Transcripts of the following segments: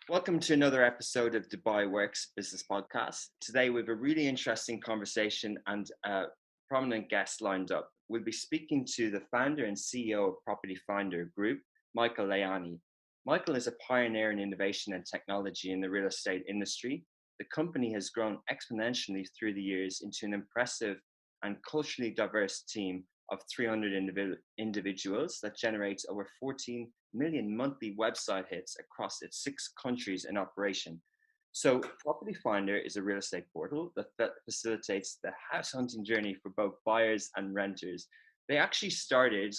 Welcome to another episode of Dubai Works Business Podcast. Today we have a really interesting conversation and a prominent guest lined up. We'll be speaking to the founder and CEO of Property Finder Group, Michael Lahyani. Michael is a pioneer in innovation and technology in the real estate industry. The company has grown exponentially through the years into an impressive and culturally diverse team of 300 individuals that generates over 14 million monthly website hits across its 6 countries in operation. So Property Finder is a real estate portal that facilitates the house hunting journey for both buyers and renters. They actually started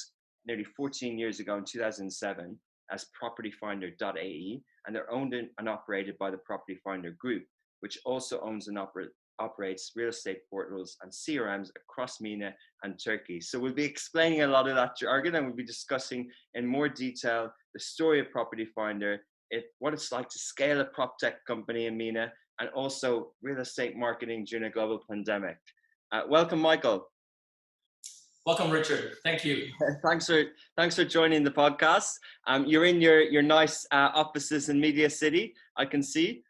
nearly 14 years ago in 2007 as propertyfinder.ae, and they're owned and operated by the Property Finder Group, which also owns and operates real estate portals and CRMs across MENA and Turkey. So we'll be explaining a lot of that jargon, and we'll be discussing in more detail the story of Property Finder, what it's like to scale a prop tech company in MENA, and also real estate marketing during a global pandemic. Welcome, Michael. Welcome, Richard. Thank you. Thanks for joining the podcast. You're in your nice offices in Media City, I can see.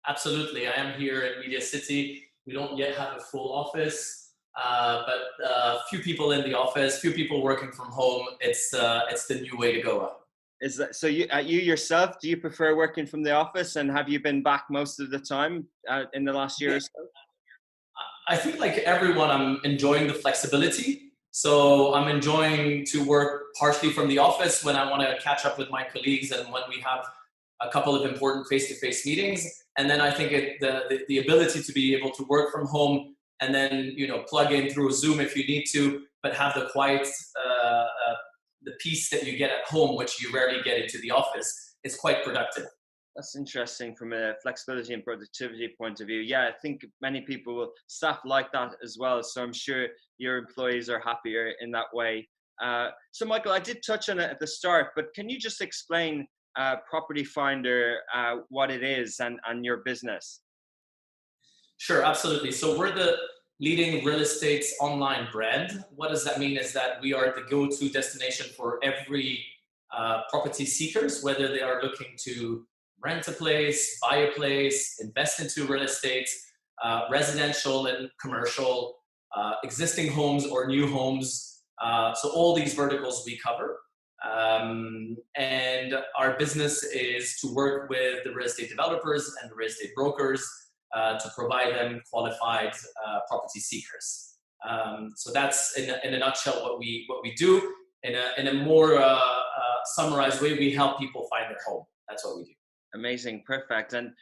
Absolutely. I am here in Media City. We don't yet have a full office, but few people in the office, few people working from home. It's the new way to go. Is that so? You yourself, do you prefer working from the office, and have you been back most of the time in the last year or so? I think, like everyone, I'm enjoying the flexibility. So I'm enjoying to work partially from the office when I want to catch up with my colleagues and when we have a couple of important face-to-face meetings. And then I think the ability to be able to work from home and then, plug in through Zoom if you need to, but have the quiet, the peace that you get at home, which you rarely get into the office, is quite productive. That's interesting from a flexibility and productivity point of view. Yeah, I think many staff like that as well. So I'm sure your employees are happier in that way. So Michael, I did touch on it at the start, but can you just explain Property Finder, what it is and your business? Sure, absolutely. So we're the leading real estate online brand. What does that mean is that we are the go-to destination for every property seekers, whether they are looking to rent a place, buy a place, invest into real estate, residential and commercial, existing homes or new homes. So all these verticals we cover. And our business is to work with the real estate developers and the real estate brokers to provide them qualified property seekers. So that's in a nutshell what we do. In a more summarized way, we help people find their home. That's what we do. Amazing, perfect, and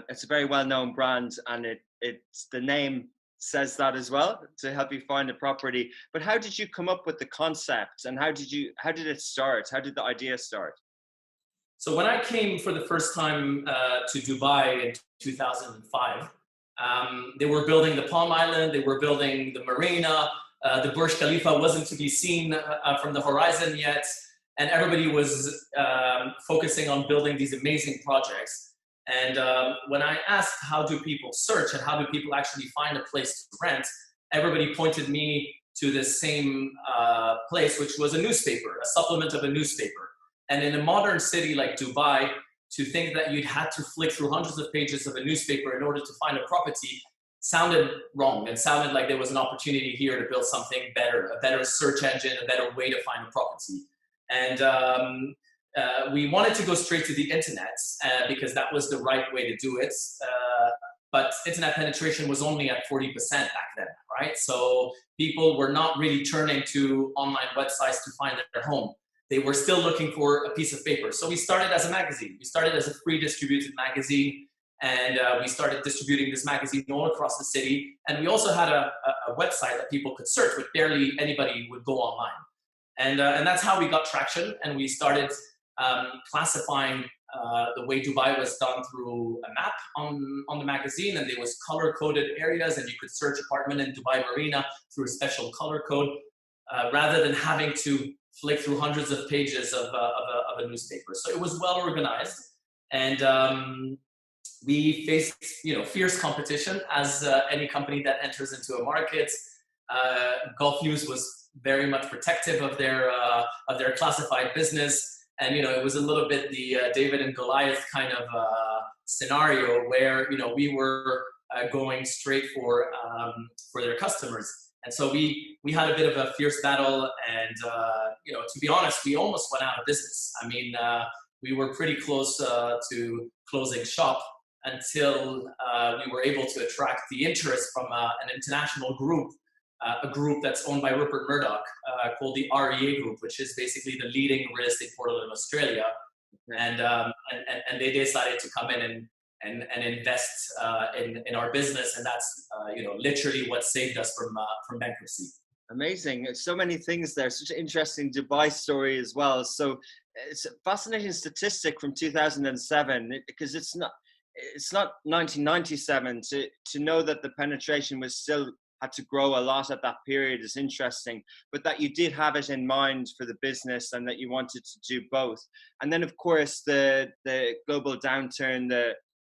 it's a very well-known brand, and it's the name says that as well, to help you find a property. But how did you come up with the concept, and how did it start? How did the idea start? So when I came for the first time to Dubai in 2005, they were building the Palm Island, they were building the marina, the Burj Khalifa wasn't to be seen from the horizon yet, and everybody was focusing on building these amazing projects. And when I asked how do people search and how do people actually find a place to rent, everybody pointed me to the same place, which was a newspaper, a supplement of a newspaper. And in a modern city like Dubai, to think that you'd had to flick through hundreds of pages of a newspaper in order to find a property sounded wrong. It sounded like there was an opportunity here to build something better, a better search engine, a better way to find a property. And we wanted to go straight to the internet because that was the right way to do it. But internet penetration was only at 40% back then, right? So people were not really turning to online websites to find their home. They were still looking for a piece of paper. So we started as a magazine. We started as a free distributed magazine, and we started distributing this magazine all across the city. And we also had a website that people could search, but barely anybody would go online. And that's how we got traction. And we started classifying the way Dubai was done through a map on the magazine, and there was color-coded areas, and you could search apartment in Dubai Marina through a special color code, rather than having to flick through hundreds of pages of a newspaper. So it was well organized, and we faced fierce competition as any company that enters into a market. Gulf News was very much protective of their classified business. And, it was a little bit the David and Goliath kind of scenario where, we were going straight for their customers. And so we had a bit of a fierce battle, and to be honest, we almost went out of business. I mean, we were pretty close to closing shop until we were able to attract the interest from an international group, a group that's owned by Rupert Murdoch, called the REA Group, which is basically the leading real estate portal in Australia. And they decided to come in and invest in our business, and that's literally what saved us from bankruptcy. Amazing. So many things there. Such an interesting Dubai story as well. So it's a fascinating statistic from 2007, because it's not 1997. To know that the penetration was still had to grow a lot at that period is interesting, but that you did have it in mind for the business and that you wanted to do both. And then, of course, the global downturn,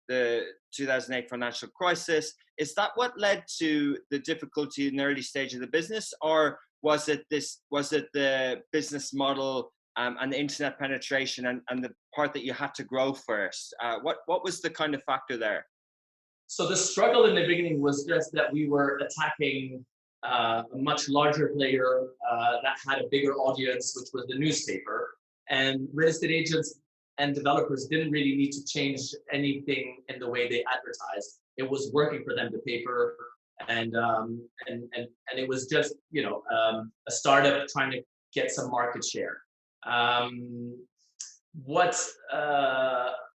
the 2008 financial crisis, is that what led to the difficulty in the early stage of the business, or was it the business model and the internet penetration and the part that you had to grow first? What was the kind of factor there? So the struggle in the beginning was just that we were attacking a much larger player that had a bigger audience, which was the newspaper. And real estate agents and developers didn't really need to change anything in the way they advertised. It was working for them, the paper, and it was just a startup trying to get some market share.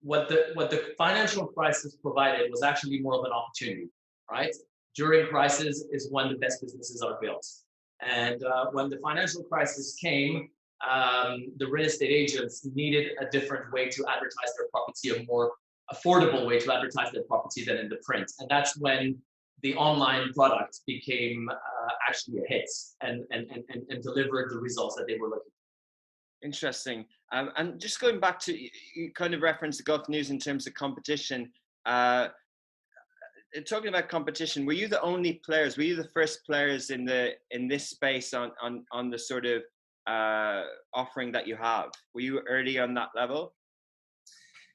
What the financial crisis provided was actually more of an opportunity, right? During crisis is when the best businesses are built. And when the financial crisis came, the real estate agents needed a different way to advertise their property, a more affordable way to advertise their property than in the print. And that's when the online product became actually a hit and delivered the results that they were looking for. Interesting. And just going back to, you kind of referenced the Gulf News in terms of competition. Talking about competition, were you the only players? Were you the first players in this space on the sort of offering that you have? Were you early on that level?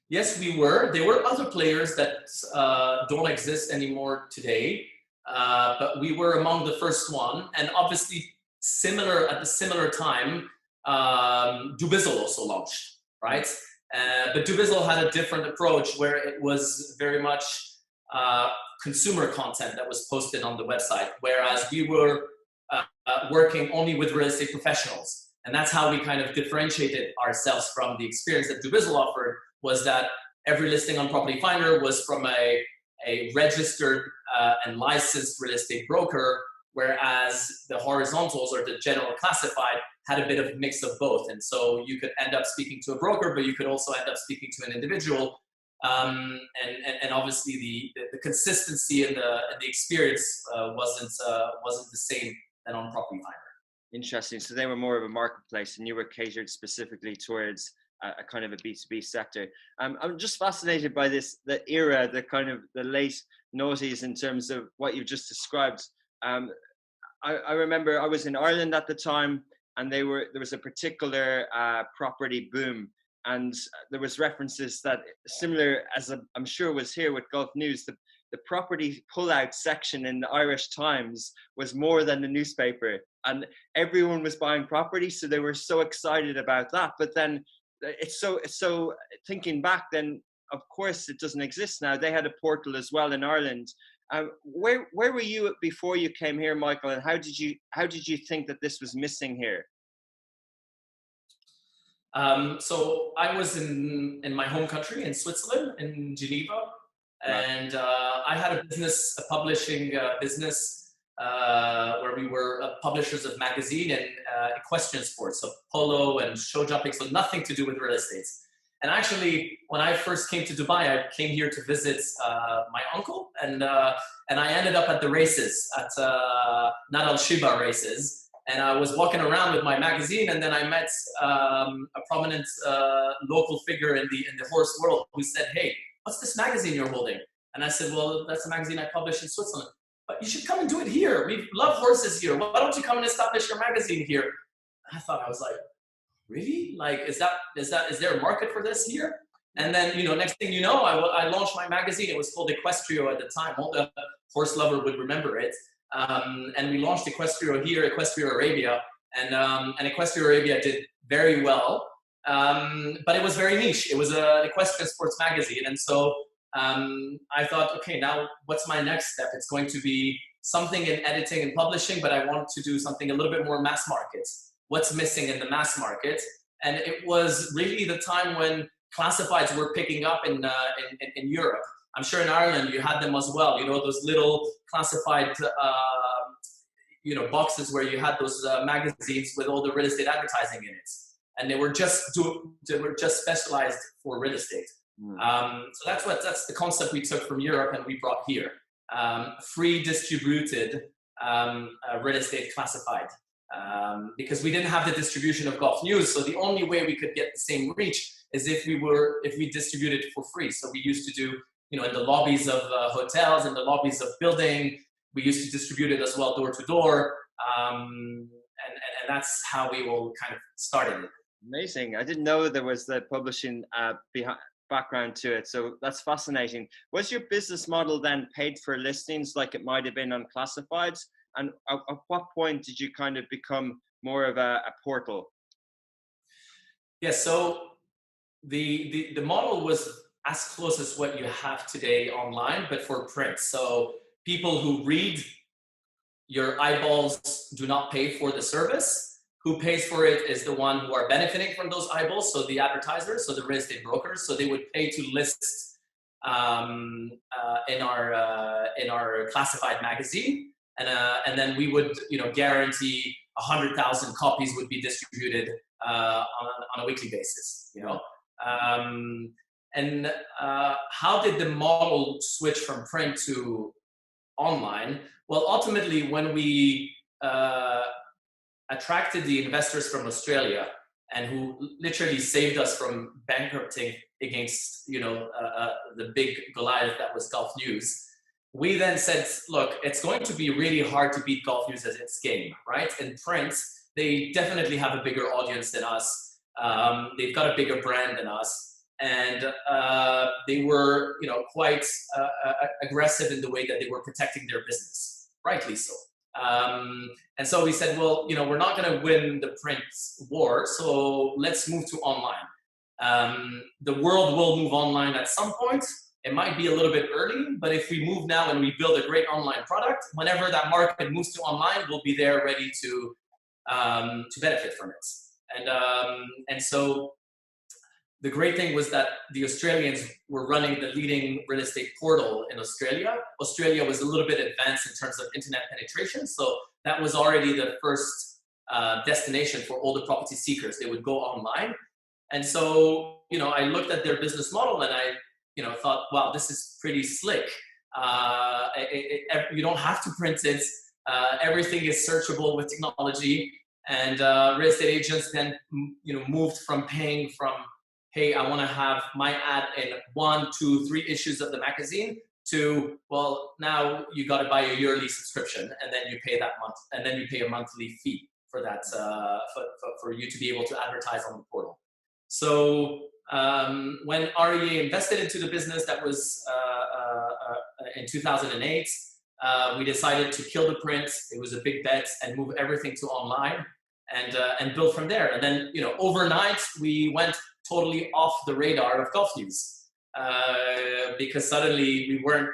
Yes, we were. There were other players that don't exist anymore today, but we were among the first one. And obviously, at the similar time, Dubizzle also launched, right? But Dubizzle had a different approach where it was very much consumer content that was posted on the website, whereas we were working only with real estate professionals. And that's how we kind of differentiated ourselves from the experience that Dubizzle offered, was that every listing on Property Finder was from a registered and licensed real estate broker, whereas the horizontals or the general classified had a bit of a mix of both. And so you could end up speaking to a broker, but you could also end up speaking to an individual. And obviously the consistency and the experience wasn't the same than on Property Finder. Interesting. So they were more of a marketplace, and you were catered specifically towards a kind of a B2B sector. I'm just fascinated by the era, the kind of the late noughties in terms of what you've just described. I remember I was in Ireland at the time, and there was a particular property boom, and there was references that similar as I'm sure was here with Gulf News, the property pullout section in the Irish Times was more than the newspaper, and everyone was buying property, so they were so excited about that. But then it's so thinking back, then of course it doesn't exist now. They had a portal as well in Ireland. Where were you before you came here, Michael, and how did you think that this was missing here? So I was in my home country in Switzerland, in Geneva, and I had a publishing business where we were publishers of magazine and equestrian sports, so polo and show jumping, so nothing to do with real estate. And actually, when I first came to Dubai, I came here to visit my uncle, and I ended up at the races, at Nad al-Shiba races. And I was walking around with my magazine, and then I met a prominent local figure in the horse world who said, "Hey, what's this magazine you're holding?" And I said, "Well, that's a magazine I publish in Switzerland. But you should come and do it here. We love horses here. Why don't you come and establish your magazine here?" I thought, I was like, really? Like, is there a market for this here? And then, next thing you know, I launched my magazine. It was called Equestrio at the time. All the horse lover would remember it. And we launched Equestrio here, Equestrio Arabia, and Equestrio Arabia did very well. But it was very niche. It was an equestrian sports magazine. And so I thought, okay, now what's my next step? It's going to be something in editing and publishing, but I want to do something a little bit more mass market. What's missing in the mass market? And it was really the time when classifieds were picking up in Europe. I'm sure in Ireland you had them as well. Those little classified boxes where you had those magazines with all the real estate advertising in it, and they were just specialized for real estate. So that's the concept we took from Europe and we brought here. Free distributed real estate classified. Because we didn't have the distribution of Golf News, so the only way we could get the same reach is if we distributed it for free. So we used to do, in the lobbies of hotels, in the lobbies of building. We used to distribute it as well, door to door, and that's how we all kind of started it. Amazing! I didn't know there was the publishing background to it, so that's fascinating. Was your business model then paid for listings, like it might have been on classifieds? And at what point did you kind of become more of a portal? Yeah, so the model was as close as what you have today online, but for print. So people who read, your eyeballs do not pay for the service. Who pays for it is the one who are benefiting from those eyeballs, so the advertisers, so the real estate brokers. So they would pay to list in our classified magazine. And then we would, guarantee 100,000 copies would be distributed on a weekly basis. How did the model switch from print to online? Well, ultimately, when we attracted the investors from Australia and who literally saved us from bankrupting against, the big Goliath that was Golf News. We then said, look, it's going to be really hard to beat Golf News as its game, right? In print, they definitely have a bigger audience than us. They've got a bigger brand than us. And they were, quite aggressive in the way that they were protecting their business, rightly so. And so we said, well, we're not going to win the print war, so let's move to online. The world will move online at some point. It might be a little bit early, but if we move now and we build a great online product, whenever that market moves to online, we'll be there ready to benefit from it. And so the great thing was that the Australians were running the leading real estate portal in Australia. Australia was a little bit advanced in terms of internet penetration, so that was already the first destination for all the property seekers. They would go online. And so, I looked at their business model and I thought, wow, this is pretty slick. You don't have to print it. Everything is searchable with technology. And real estate agents then, moved from paying from, hey, I want to have my ad in 1, 2, 3 issues of the magazine to, well, now you got to buy a yearly subscription and then you pay that month, and then you pay a monthly fee for that, for you to be able to advertise on the portal. So when REA invested into the business, that was in 2008, we decided to kill the print. It was a big bet and move everything to online and build from there. And then, overnight we went totally off the radar of Golf News because suddenly we weren't,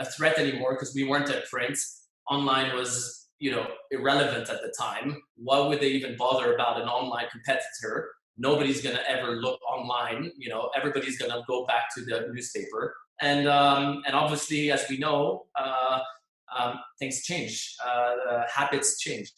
a threat anymore because we weren't at print. Online was, irrelevant at the time. Why would they even bother about an online competitor? Nobody's going to ever look online. Everybody's going to go back to the newspaper. And obviously, as we know, things change. Habits change.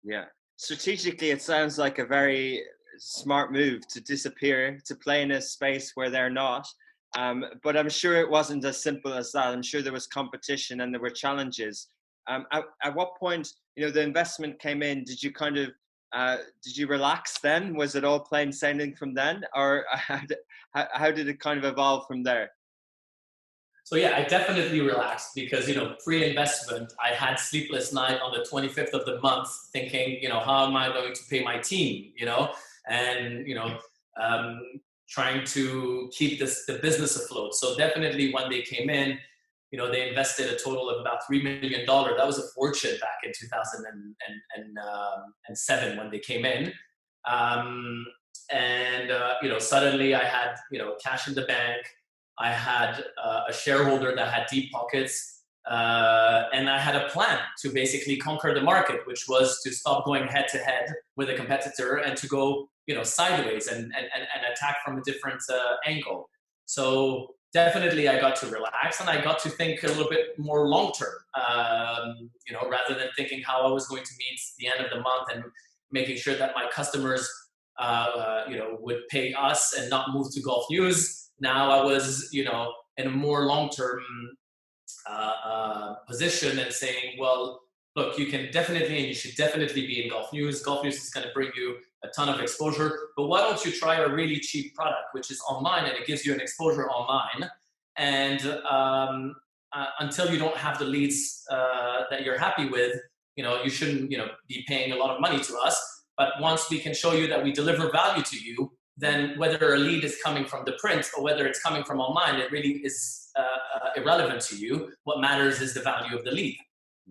Yeah. Strategically, it sounds like a very smart move to disappear, to play in a space where they're not. But I'm sure it wasn't as simple as that. I'm sure there was competition and there were challenges. At what point, the investment came in, did you kind of, did you relax then? Was it all plain sailing from then? Or how did it kind of evolve from there? So yeah, I definitely relaxed because, pre-investment, I had sleepless night on the 25th of the month thinking, how am I going to pay my team, and trying to keep the business afloat. So definitely when they came in, they invested a total of about $3 million. That was a fortune back in 2007 when they came in. Suddenly I had, cash in the bank. I had a shareholder that had deep pockets. And I had a plan to basically conquer the market, which was to stop going head to head with a competitor and to go, sideways and attack from a different angle. So definitely I got to relax and I got to think a little bit more long term, rather than thinking how I was going to meet the end of the month and making sure that my customers, would pay us and not move to Gulf News. Now I was, in a more long term position and saying, well, look, you can definitely and you should definitely be in Gulf News. Gulf News is going to bring you a ton of exposure, but why don't you try a really cheap product, which is online, and it gives you an exposure online. And until you don't have the leads that you're happy with, you shouldn't, be paying a lot of money to us. But once we can show you that we deliver value to you, then whether a lead is coming from the print or whether it's coming from online, it really is irrelevant to you. What matters is the value of the lead.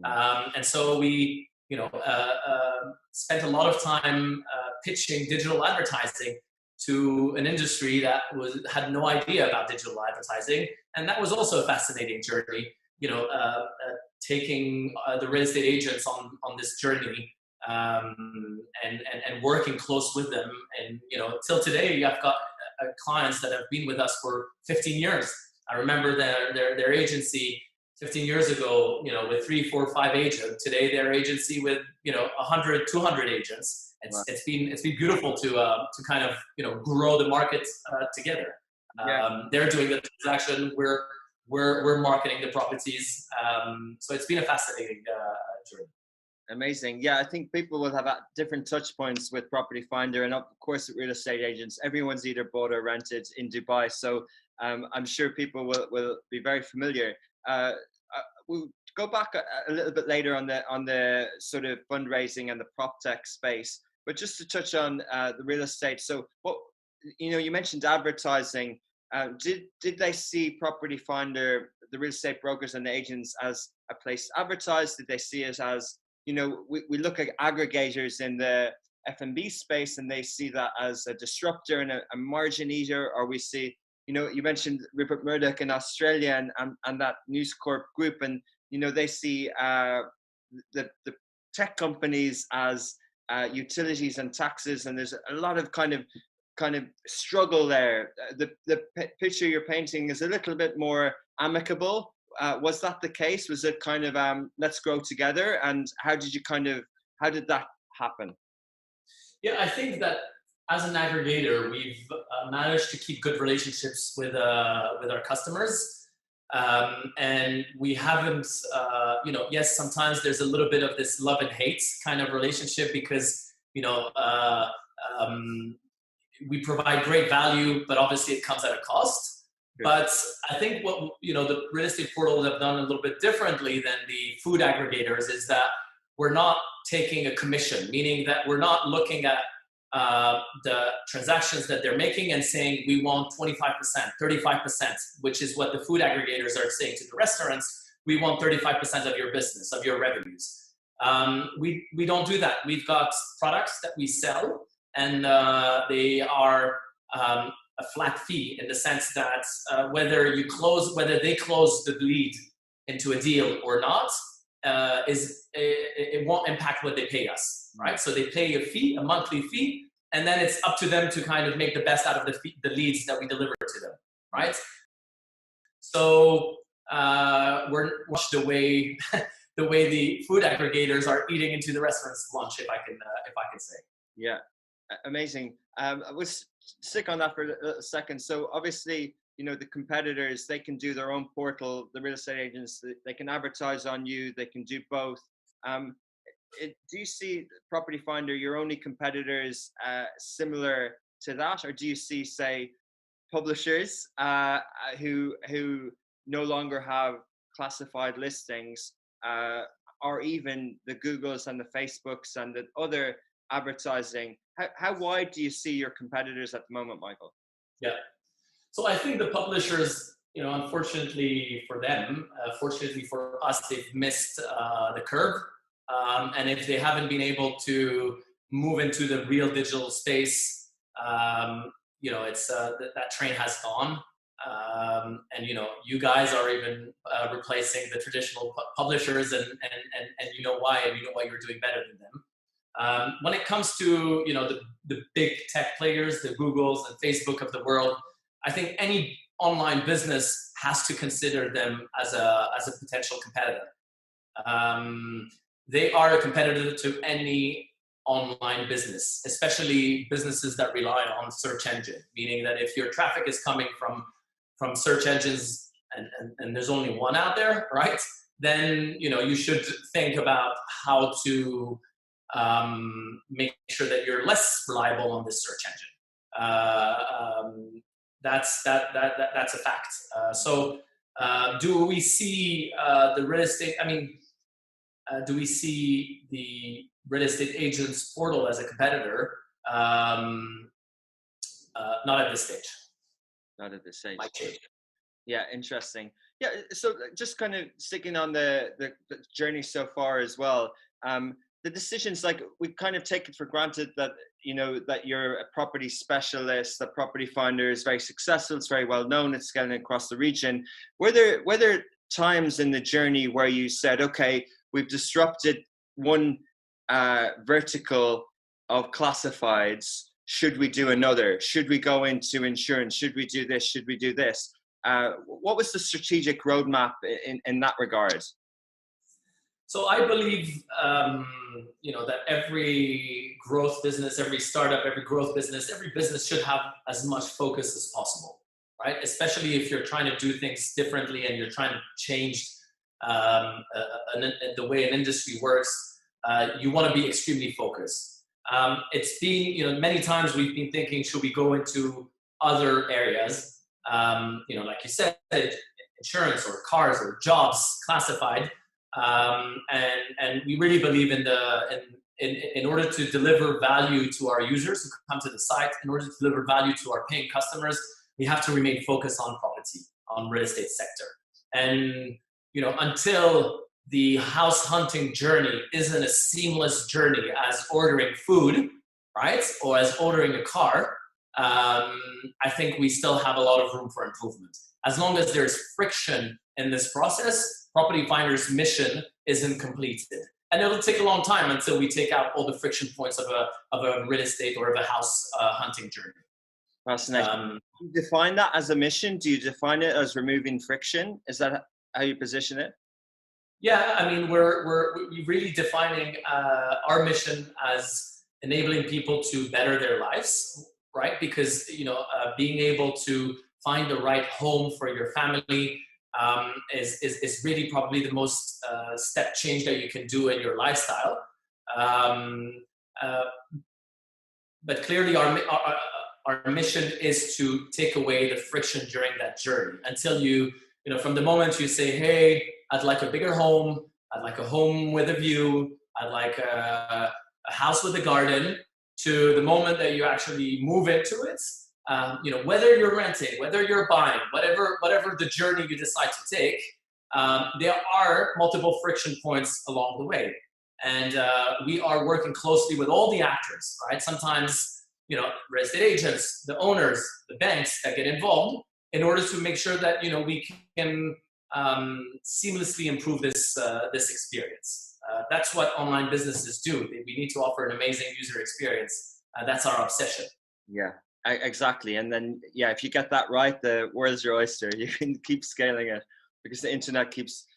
And so we, spent a lot of time pitching digital advertising to an industry that had no idea about digital advertising. And that was also a fascinating journey, taking the real estate agents on this journey. And working close with them, and till today I've got clients that have been with us for 15 years. I remember their agency 15 years ago, with 3, 4, 5 agents. Today their agency with 100, 200 agents. It's been beautiful to kind of grow the market together. They're doing the transaction. We're marketing the properties. So it's been a fascinating journey. Amazing. Yeah, I think people will have different touch points with Property Finder, and of course real estate agents. Everyone's either bought or rented in Dubai, so I'm sure people will be very familiar. We'll go back a little bit later on the sort of fundraising and the prop tech space, but just to touch on the real estate. So what you mentioned advertising. Did they see Property Finder, the real estate brokers and the agents, as a place to advertise? Did they see it as we look at aggregators in the F&B space and they see that as a disruptor and a margin eater, or we see, you mentioned Rupert Murdoch in Australia and that News Corp group, and, they see the tech companies as utilities and taxes, and there's a lot of kind of struggle there. The picture you're painting is a little bit more amicable. Was that the case? Was it kind of let's grow together? And how did that happen? Yeah, I think that as an aggregator, we've managed to keep good relationships with our customers, and we haven't. Yes, sometimes there's a little bit of this love and hate kind of relationship because we provide great value, but obviously it comes at a cost. But I think what the real estate portals have done a little bit differently than the food aggregators is that we're not taking a commission, meaning that we're not looking at the transactions that they're making and saying we want 25%, 35%, which is what the food aggregators are saying to the restaurants. We want 35% of your business, of your revenues. We don't do that. We've got products that we sell, and they are a flat fee in the sense that whether they close the lead into a deal or not, it won't impact what they pay us, right? So they pay a fee, a monthly fee, and then it's up to them to kind of make the best out of the leads that we deliver to them, right? So we're watch the way the food aggregators are eating into the restaurant's lunch, if I can say. Yeah, amazing. I was stick on that for a second. So obviously, the competitors, they can do their own portal. The real estate agents, they can advertise on you. They can do both. Do you see Property Finder, your only competitors, similar to that, or do you see, say, publishers who no longer have classified listings, or even the Googles and the Facebooks and the other advertising. How wide do you see your competitors at the moment, Michael? Yeah. So I think the publishers, unfortunately for them, fortunately for us, they've missed the curve. And if they haven't been able to move into the real digital space, it's that train has gone. And you guys are even replacing the traditional publishers, and you know why, and you know why you're doing better than them. When it comes to the big tech players, the Googles and Facebook of the world, I think any online business has to consider them as a potential competitor. They are a competitor to any online business, especially businesses that rely on search engine, meaning that if your traffic is coming from search engines and there's only one out there, right? Then you should think about how to make sure that you're less reliable on this search engine. That's a fact. So do we see the real estate? Do we see the real estate agents portal as a competitor? Not at this stage. Not at this stage. Might change. Yeah, interesting. Yeah, so just kind of sticking on the journey so far as well. The decisions, like we kind of take it for granted that that you're a property specialist, that Property Finder is very successful, it's very well known, it's scaling across the region. Were there times in the journey where you said, okay, we've disrupted one vertical of classifieds, should we do another? Should we go into insurance? Should we do this? Should we do this? What was the strategic roadmap in that regard? So I believe, that every growth business, every startup, every growth business, every business should have as much focus as possible, right? Especially if you're trying to do things differently and you're trying to change the way an industry works. You want to be extremely focused. It's been, many times we've been thinking, should we go into other areas? Like you said, insurance or cars or jobs, classified. And we really believe in order to deliver value to our users who come to the site, in order to deliver value to our paying customers, we have to remain focused on property, on real estate sector. And, until the house hunting journey isn't a seamless journey as ordering food, right? Or as ordering a car, I think we still have a lot of room for improvement. As long as there's friction in this process, Property Finder's mission isn't completed. And it'll take a long time until we take out all the friction points of a real estate or of a house hunting journey. Fascinating. Do you define that as a mission? Do you define it as removing friction? Is that how you position it? Yeah, we're really defining our mission as enabling people to better their lives, right? Because being able to find the right home for your family is really probably the most step change that you can do in your lifestyle. But clearly our mission is to take away the friction during that journey until from the moment you say, hey, I'd like a bigger home, I'd like a home with a view, I'd like a house with a garden, to the moment that you actually move into it. Whether you're renting, whether you're buying, whatever the journey you decide to take, there are multiple friction points along the way. And we are working closely with all the actors, right? Sometimes, real estate agents, the owners, the banks that get involved in order to make sure that, we can seamlessly improve this experience. That's what online businesses do. We need to offer an amazing user experience. That's our obsession. Yeah. Exactly. And then, if you get that right, the world's your oyster. You can keep scaling it because the internet keeps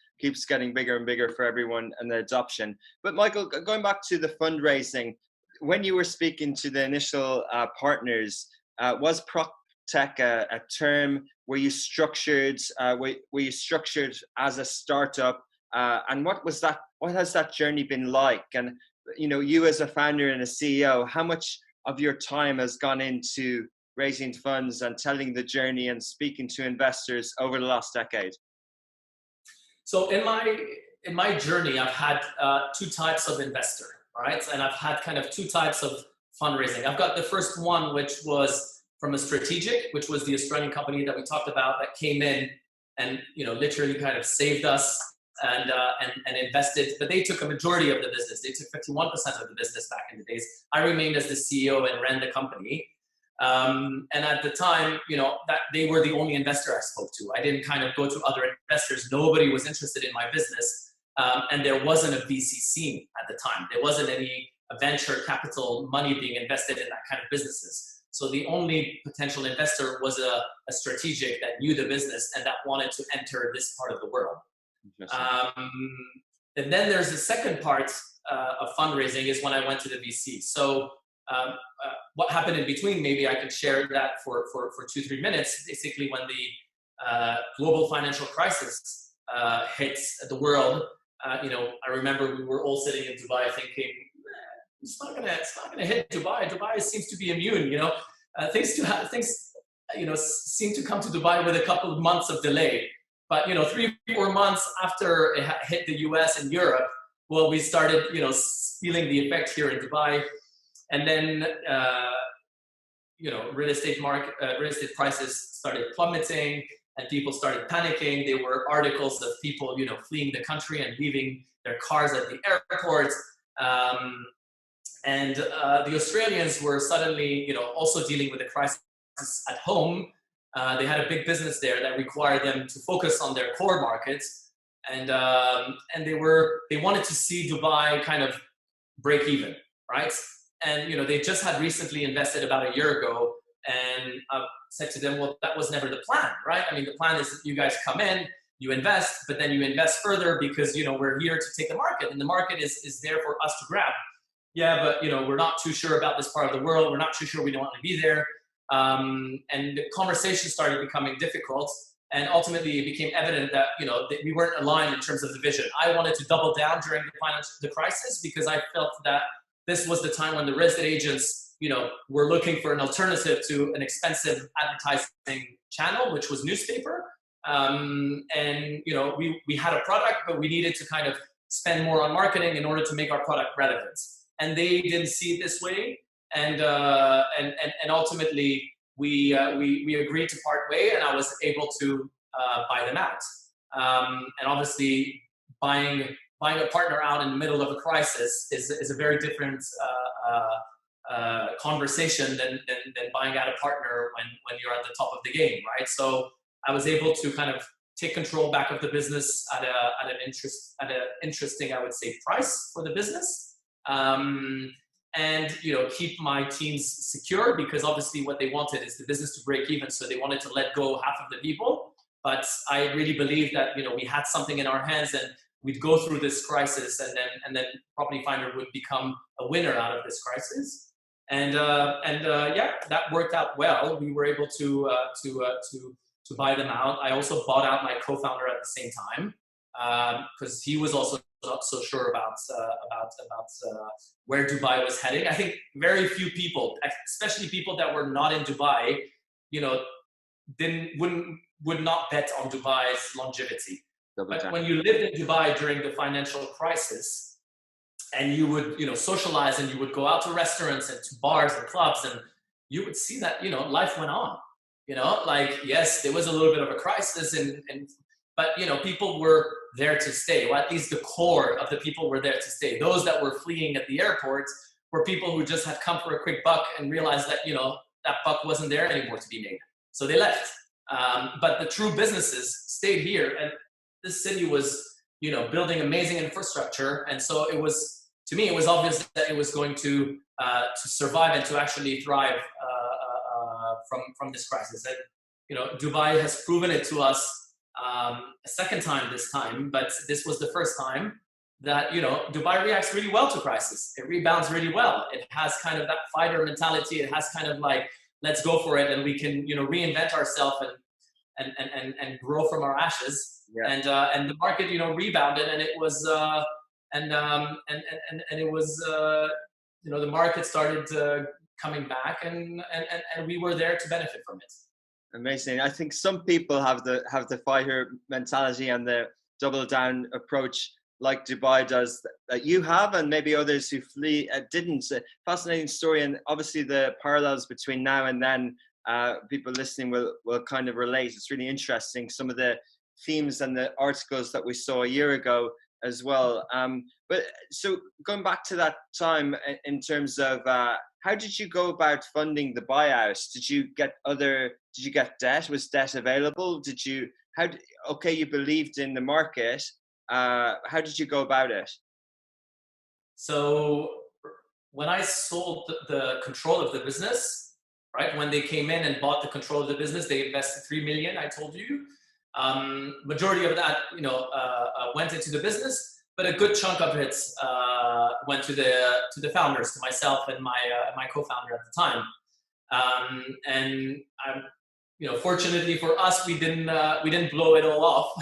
getting bigger and bigger for everyone and the adoption. But Michael, going back to the fundraising, when you were speaking to the initial partners, was PropTech a term? Were you structured? Were you structured as a startup? And what has that journey been like? And you as a founder and a CEO, how much of your time has gone into raising funds and telling the journey and speaking to investors over the last decade? So in my journey, I've had two types of investor, all right? And I've had kind of two types of fundraising. I've got the first one, which was from a strategic, which was the Australian company that we talked about that came in and, you know, literally kind of saved us and invested, but they took a majority of the business. They took 51% of the business back in the days. I remained as the CEO and ran the company. And at the time, you know, that they were the only investor I spoke to. I didn't kind of go to other investors. Nobody was interested in my business. And there wasn't a VC scene at the time. There wasn't any venture capital money being invested in that kind of businesses. So the only potential investor was a strategic that knew the business and that wanted to enter this part of the world. And then there's the second part of fundraising is when I went to the VC. So what happened in between, maybe I can share that for 2-3 minutes. Basically, when the global financial crisis hit the world, you know, I remember we were all sitting in Dubai thinking, it's not gonna hit Dubai. Dubai seems to be immune, you know. Things you know, seem to come to Dubai with a couple of months of delay. But, you know, 3-4 months after it hit the US and Europe, well, we started, you know, feeling the effect here in Dubai. And then, you know, real estate prices started plummeting and people started panicking. There were articles of people, you know, fleeing the country and leaving their cars at the airport. And the Australians were suddenly, you know, also dealing with the crisis at home. They had a big business there that required them to focus on their core markets, and they wanted to see Dubai kind of break even, right? And you know, they just had recently invested about a year ago, and I said to them, well, that was never the plan, right? I mean, the plan is that you guys come in, you invest, but then you invest further because, you know, we're here to take the market, and the market is there for us to grab. Yeah, but you know, we're not too sure about this part of the world. We're not too sure we don't want to be there. And the conversation started becoming difficult, and ultimately it became evident that, you know, that we weren't aligned in terms of the vision. I wanted to double down during the crisis because I felt that this was the time when the real estate agents, you know, were looking for an alternative to an expensive advertising channel, which was newspaper. And you know, we had a product, but we needed to kind of spend more on marketing in order to make our product relevant. And they didn't see it this way. And ultimately we agreed to part way, and I was able to buy them out. And obviously buying a partner out in the middle of a crisis is a very different conversation than buying out a partner when you're at the top of the game, right? So I was able to kind of take control back of the business at an interesting, I would say, price for the business. And you know, keep my teams secure, because obviously what they wanted is the business to break even, so they wanted to let go half of the people. But I really believe that, you know, we had something in our hands, and we'd go through this crisis, and then Property Finder would become a winner out of this crisis. And yeah, that worked out well. We were able to buy them out. I also bought out my co-founder at the same time, because he was also not so sure about where Dubai was heading. I think very few people, especially people that were not in Dubai, you know, would not bet on Dubai's longevity. But when you lived in Dubai during the financial crisis, and you would, you know, socialize, and you would go out to restaurants and to bars and clubs, and you would see that, you know, life went on. You know, like, yes, there was a little bit of a crisis, but, you know, people were there to stay, or at least the core of the people were there to stay. Those that were fleeing at the airports were people who just had come for a quick buck and realized that, you know, that buck wasn't there anymore to be made. So they left. But the true businesses stayed here, and this city was, you know, building amazing infrastructure. And so it was, to me, it was obvious that it was going to survive and to actually thrive from this crisis. And, you know, Dubai has proven it to us a second time this time, but this was the first time that, you know, Dubai reacts really well to crisis. It rebounds really well. It has kind of that fighter mentality. It has kind of like, let's go for it, and we can, you know, reinvent ourselves and grow from our ashes. Yeah. And the market, you know, rebounded, and it was it was you know, the market started coming back, and we were there to benefit from it. Amazing. I think some people have the fighter mentality and the double down approach like Dubai does that you have, and maybe others who didn't. Fascinating story, and obviously the parallels between now and then. People listening will kind of relate. It's really interesting, some of the themes and the articles that we saw a year ago as well. But so going back to that time in terms of how did you go about funding the buyouts? Did you get debt? Was debt available? Okay, you believed in the market. How did you go about it? So when I sold the control of the business, right, when they came in and bought the control of the business, they invested 3 million, I told you. Majority of that, went into the business, but a good chunk of it went to the founders, to myself and my co-founder at the time. And fortunately for us, we didn't blow it all off.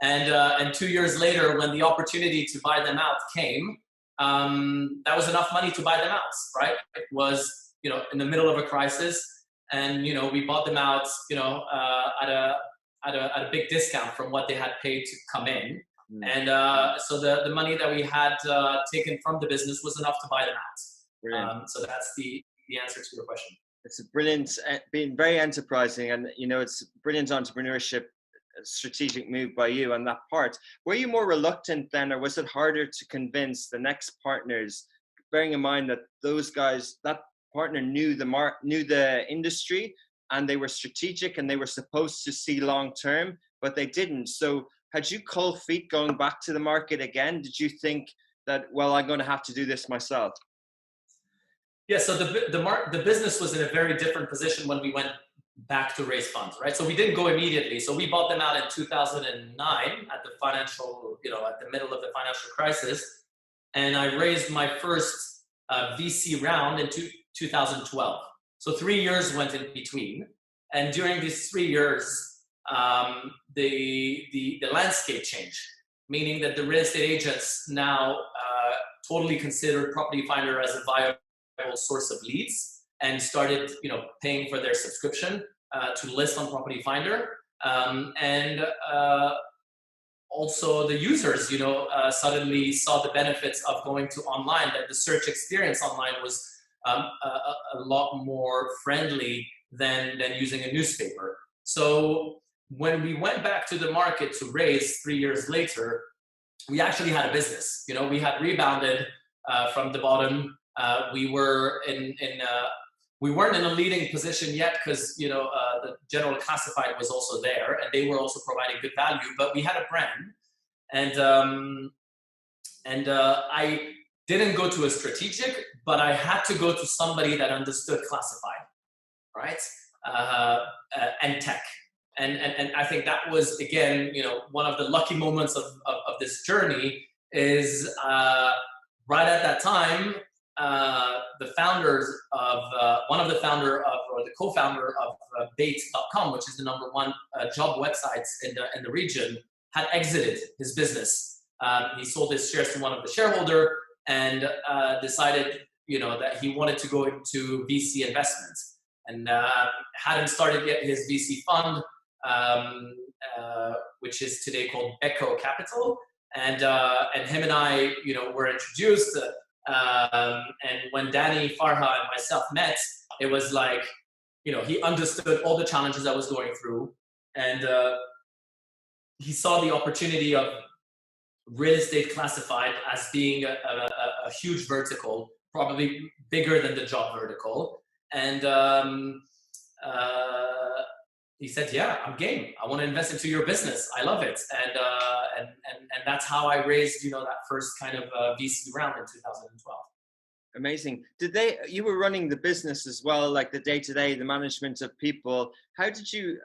And 2 years later, when the opportunity to buy them out came, that was enough money to buy them out, right? It was, in the middle of a crisis, and we bought them out, at a big discount from what they had paid to come in. And so the money that we had taken from the business was enough to buy them out. So that's the answer to your question. It's a brilliant, being very enterprising, and it's brilliant entrepreneurship, strategic move by you on that part. Were you more reluctant then, or was it harder to convince the next partners, bearing in mind that that partner knew the industry, and they were strategic and they were supposed to see long term, but they didn't? So had you cold feet going back to the market again? Did you think that, well, I'm going to have to do this myself? Yeah, so the business was in a very different position when we went back to raise funds, right? So we didn't go immediately. So we bought them out in 2009 at the middle of the financial crisis. And I raised my first VC round in 2012. So 3 years went in between. And during these 3 years, the landscape changed, meaning that the real estate agents now totally considered Property Finder as a viable source of leads, and started paying for their subscription to list on Property Finder. And also the users suddenly saw the benefits of going to online, that the search experience online was a lot more friendly than using a newspaper. So when we went back to the market to raise 3 years later, we actually had a business. We had rebounded from the bottom. We weren't in a leading position yet, because the general classified was also there, and they were also providing good value. But we had a brand, and I didn't go to a strategic, but I had to go to somebody that understood classified, right? And tech. And I think that was, again, one of the lucky moments of this journey is right at that time, the co-founder of Bait.com, which is the #1 job website in the region, had exited his business. He sold his shares to one of the shareholder and decided, that he wanted to go into VC investments, and hadn't started yet his VC fund, which is today called Echo Capital. And him and I, were introduced. And when Danny, Farha, and myself met, it was like, he understood all the challenges I was going through, and he saw the opportunity of real estate classified as being a huge vertical, probably bigger than the job vertical. And he said, "Yeah, I'm game. I want to invest into your business. I love it." And that's how I raised, that first kind of VC round in 2012. Amazing. You were running the business as well, like the day-to-day, the management of people. How did you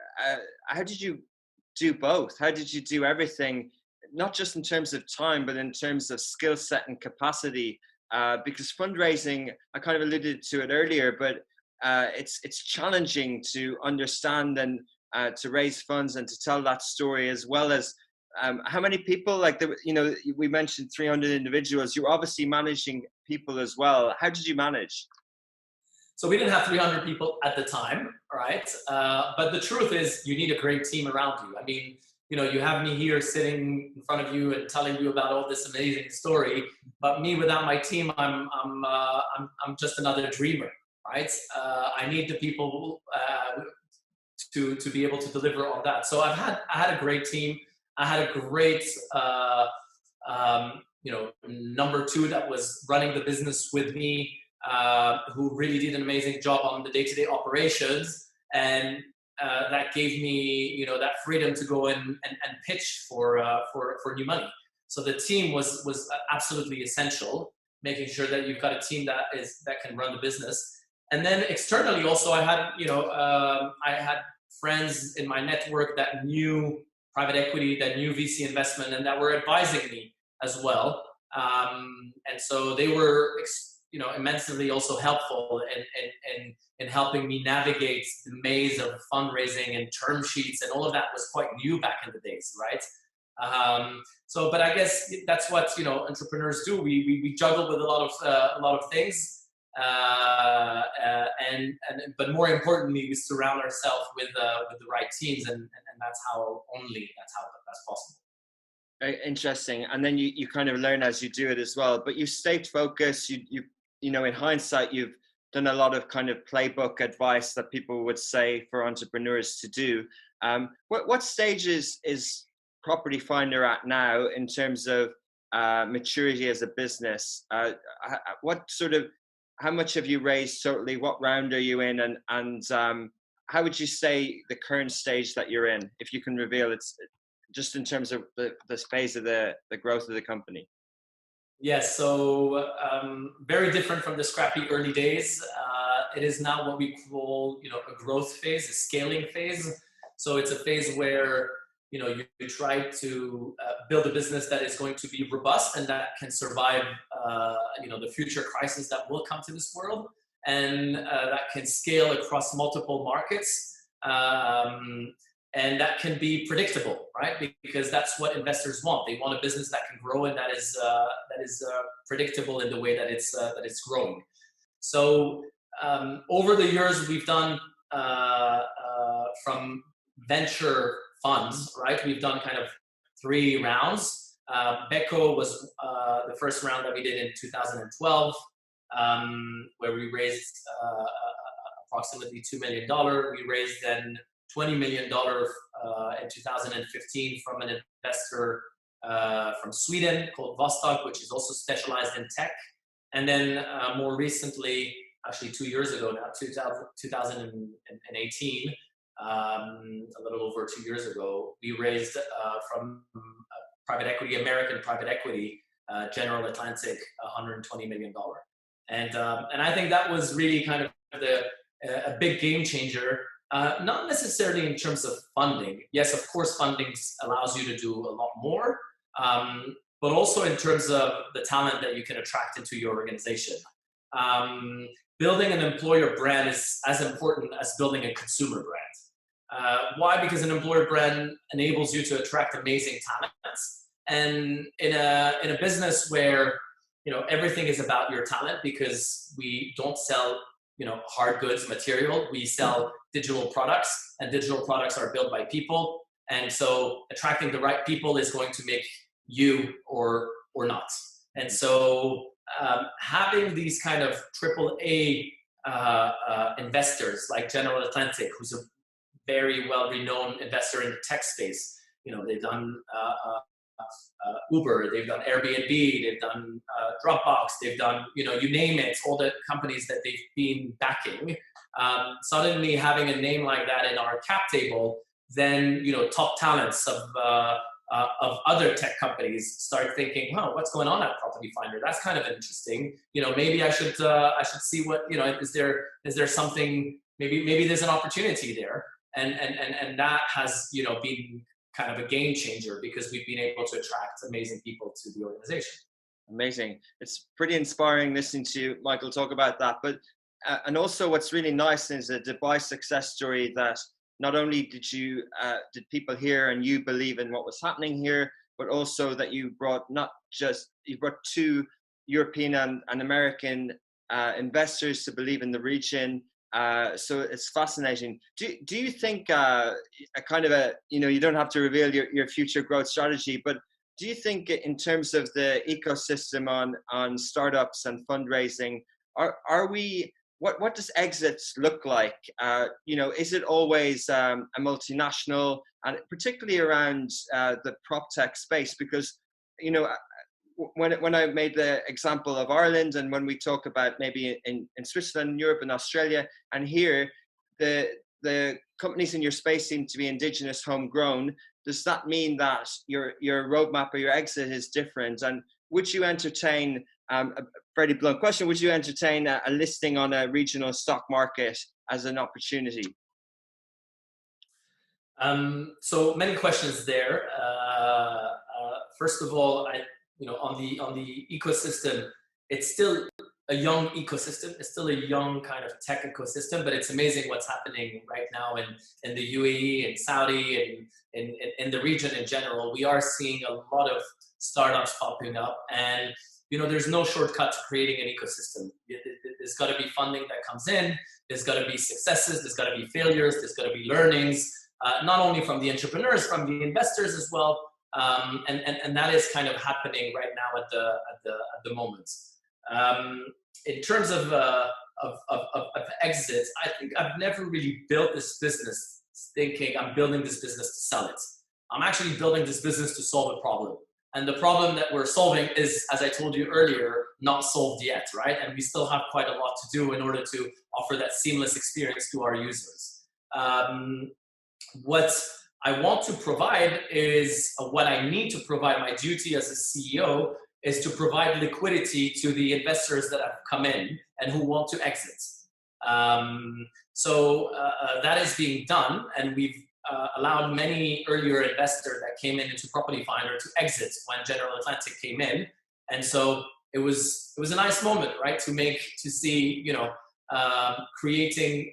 do both? How did you do everything, not just in terms of time, but in terms of skill set and capacity? Because fundraising, I kind of alluded to it earlier, but it's challenging to understand and to raise funds and to tell that story, as well as how many people, we mentioned 300 individuals. You're obviously managing people as well. How did you manage? So we didn't have 300 people at the time, right? But the truth is, you need a great team around you. I mean, you have me here sitting in front of you and telling you about all this amazing story, but me without my team, I'm just another dreamer, right? I need the people to be able to deliver on that. So I had a great team. I had a great number two that was running the business with me, who really did an amazing job on the day-to-day operations, and that gave me that freedom to go in and pitch for new money. So the team was absolutely essential, making sure that you've got a team that can run the business. And then externally also, I had friends in my network that knew private equity, that knew VC investment, and that were advising me as well. And so they were immensely also helpful in helping me navigate the maze of fundraising and term sheets, and all of that was quite new back in the days, right? But I guess that's what entrepreneurs do. We juggle with a lot of things, but more importantly, we surround ourselves with the right teams, and that's how that's possible. Very interesting. And then you kind of learn as you do it as well. But you stayed focused. You in hindsight, you've done a lot of kind of playbook advice that people would say for entrepreneurs to do. What stage is Property Finder at now in terms of maturity as a business? How much have you raised totally? What round are you in? And how would you say the current stage that you're in, if you can reveal it's just in terms of the phase of the growth of the company? Yes, so very different from the scrappy early days. It is now what we call, a growth phase, a scaling phase. So it's a phase where, you try to build a business that is going to be robust and that can survive, the future crisis that will come to this world, and that can scale across multiple markets. And that can be predictable, right? Because that's what investors want. They want a business that can grow and that is predictable in the way that it's growing. So over the years, we've done from venture funds, right? We've done kind of 3 rounds. Beko was the first round that we did in 2012, where we raised approximately $2 million. We raised then $20 million in 2015 from an investor from Sweden called Vostok, which is also specialized in tech. And then more recently, actually 2 years ago now, 2018, a little over 2 years ago, we raised from American private equity, General Atlantic, $120 million. And I think that was really kind of a big game changer. Not necessarily in terms of funding. Yes, of course, funding allows you to do a lot more, but also in terms of the talent that you can attract into your organization. Building an employer brand is as important as building a consumer brand. Why? Because an employer brand enables you to attract amazing talents. And in a business where everything is about your talent, because we don't sell hard goods material, we sell digital products, and digital products are built by people. And so attracting the right people is going to make you or not. And so having these kind of AAA investors like General Atlantic, who's a very well-renowned investor in the tech space, they've done Uber, they've done Airbnb, they've done Dropbox, they've done, you name it, all the companies that they've been backing. Suddenly having a name like that in our cap table, then, top talents of other tech companies start thinking, what's going on at Property Finder? That's kind of interesting. Maybe I should see what, is there something, maybe there's an opportunity there. And that has, been kind of a game changer, because we've been able to attract amazing people to the organization. Amazing. It's pretty inspiring listening to you, Michael, talk about that. But and also what's really nice is a Dubai success story, that not only did people hear and you believe in what was happening here, but also that you brought 2 European and American investors to believe in the region. So it's fascinating. Do you think a kind of a, you don't have to reveal your future growth strategy, but do you think in terms of the ecosystem on startups and fundraising, are we, what does exits look like? Is it always a multinational, and particularly around the prop tech space? Because, when I made the example of Ireland, and when we talk about maybe in Switzerland, Europe and Australia, and here, the companies in your space seem to be indigenous, homegrown. Does that mean that your roadmap or your exit is different? And would you entertain, a very blunt question, would you entertain a listing on a regional stock market as an opportunity? So many questions there. First of all, on the ecosystem, it's still a young ecosystem. It's still a young kind of tech ecosystem, but it's amazing what's happening right now in the UAE and Saudi and in the region in general. We are seeing a lot of startups popping up, and there's no shortcut to creating an ecosystem. There's got to be funding that comes in. There's got to be successes. There's got to be failures. There's got to be learnings, not only from the entrepreneurs, from the investors as well. And that is kind of happening right now at the moment. In terms of exits, I think I've never really built this business thinking I'm building this business to sell it. I'm actually building this business to solve a problem. And the problem that we're solving is, as I told you earlier, not solved yet, right? And we still have quite a lot to do in order to offer that seamless experience to our users. What I want to provide is what I need to provide. My duty as a CEO is to provide liquidity to the investors that have come in and who want to exit. So that is being done, and we've allowed many earlier investors that came into Property Finder to exit when General Atlantic came in, and so it was a nice moment, right, to see creating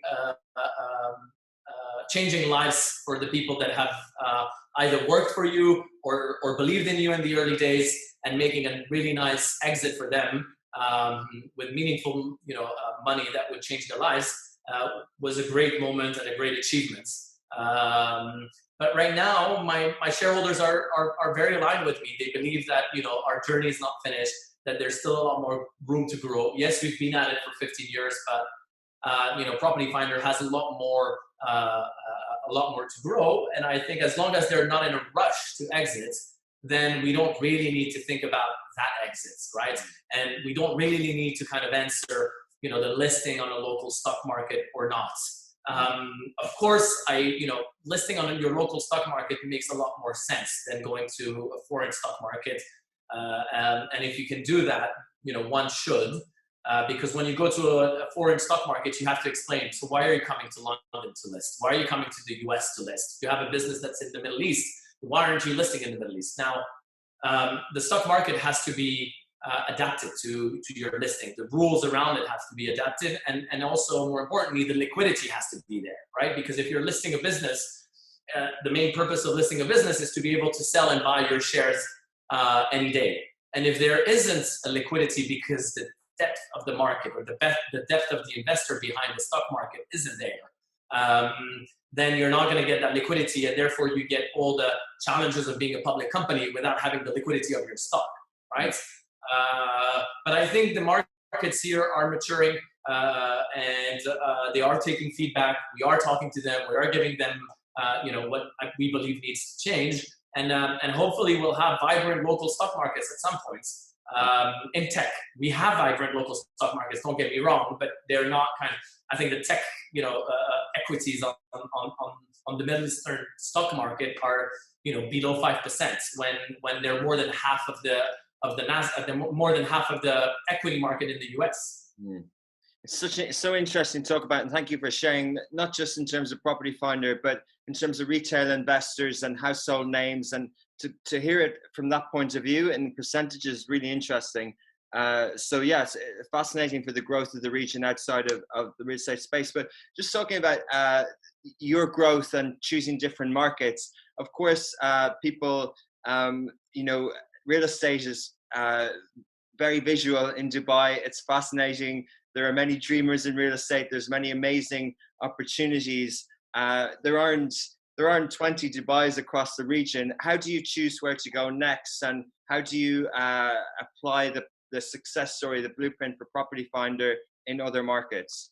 changing lives for the people that have either worked for you or believed in you in the early days, and making a really nice exit for them with meaningful money that would change their lives was a great moment and a great achievement. But right now, my shareholders are very aligned with me. They believe that our journey is not finished, that there's still a lot more room to grow. Yes, we've been at it for 15 years, but Property Finder has a lot more to grow. And I think as long as they're not in a rush to exit, then we don't really need to think about that exit, right? And we don't really need to kind of answer, the listing on a local stock market or not. Of course, listing on your local stock market makes a lot more sense than going to a foreign stock market. And if you can do that, one should. Because when you go to a foreign stock market, you have to explain, so why are you coming to London to list? Why are you coming to the US to list? If you have a business that's in the Middle East, why aren't you listing in the Middle East? Now, the stock market has to be adapted to your listing. The rules around it have to be adapted. And also, more importantly, the liquidity has to be there, right? Because if you're listing a business, the main purpose of listing a business is to be able to sell and buy your shares any day. And if there isn't a liquidity because the depth of the market or the depth of the investor behind the stock market isn't there, then you're not going to get that liquidity, and therefore you get all the challenges of being a public company without having the liquidity of your stock, right? But I think the markets here are maturing, and they are taking feedback. We are talking to them. We are giving them, what we believe needs to change, and hopefully we'll have vibrant local stock markets at some points. In tech, we have vibrant local stock markets, don't get me wrong, but they're not I think the tech, equities on the Middle Eastern stock market are, below 5% when they're more than half of the Nasdaq, more than half of the equity market in the US. It's so interesting to talk about, and thank you for sharing, not just in terms of Property Finder, but in terms of retail investors and household names, and to hear it from that point of view and percentages is really interesting. So yeah, it's fascinating for the growth of the region outside of the real estate space. But just talking about your growth and choosing different markets, of course, people, real estate is very visual in Dubai. It's fascinating. there are many dreamers in real estate. There's many amazing opportunities. There aren't 20 Dubais across the region. How do you choose where to go next, and how do you apply the success story, the blueprint for Property Finder in other markets?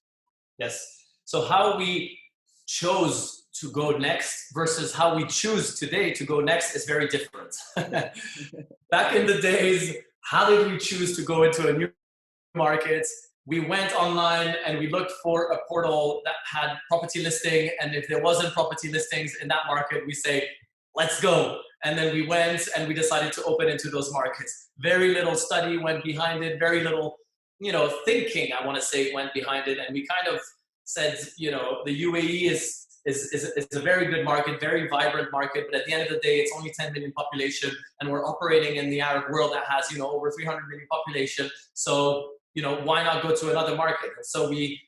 Yes. So how we chose to go next versus how we choose today to go next is very different. Back in the days, how did we choose to go into a new market? We went online and we looked for a portal that had property listing. And if there wasn't property listings in that market, we say, let's go. And then we went and we decided to open into those markets. Very little study went behind it. Very little, thinking, I want to say, went behind it. And we kind of said, the UAE is a very good market, very vibrant market. But at the end of the day, it's only 10 million population. And we're operating in the Arab world that has, over 300 million population. So, why not go to another market? And so we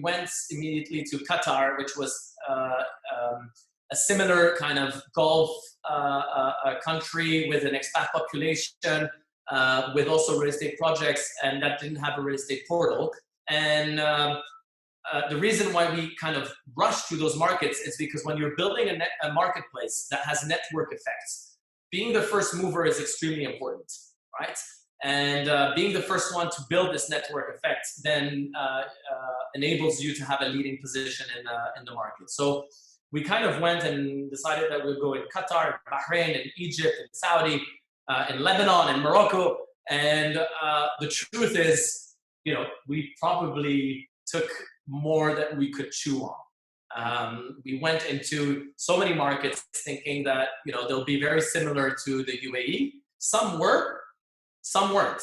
went immediately to Qatar, which was a similar kind of Gulf country with an expat population, with also real estate projects, and that didn't have a real estate portal. And the reason why we kind of rushed to those markets is because when you're building a marketplace that has network effects, being the first mover is extremely important, right? And being the first one to build this network effect then enables you to have a leading position in the market. So we kind of went and decided that we'd go in Qatar, Bahrain, and Egypt, and Saudi, in Lebanon, and Morocco. And the truth is, we probably took more than we could chew on. We went into so many markets thinking that, they'll be very similar to the UAE. Some were, some weren't,